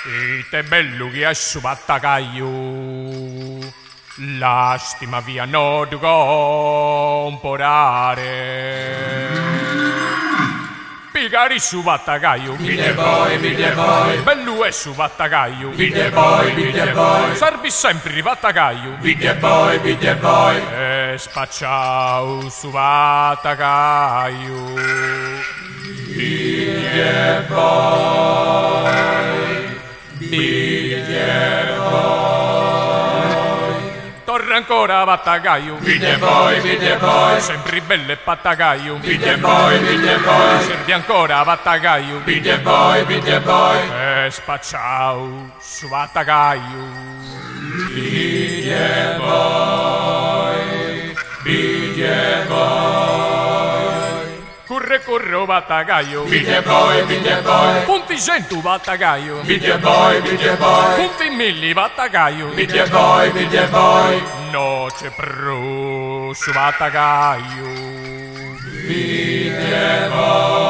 Ite bello che è su battagaio, lastima via non comporare. Pigari su battagaio, Bide boy, bello è su battagaio, bide boy, servi sempre di battagaio, bide boy, e spacciao su battagaio. bide boy, bide boy, Torna ancora battagaio, bide boy, sempre belle battagaio, bide boy, servi ancora battagaio, bide boy, e spacciao su battagaio. bide boy, bide boy, Corre battagaio, bide boy, punti 100 battagaio, bide boy, punti 1000 battagaio, bide boy, no c'è pro su battagaio. bide boy.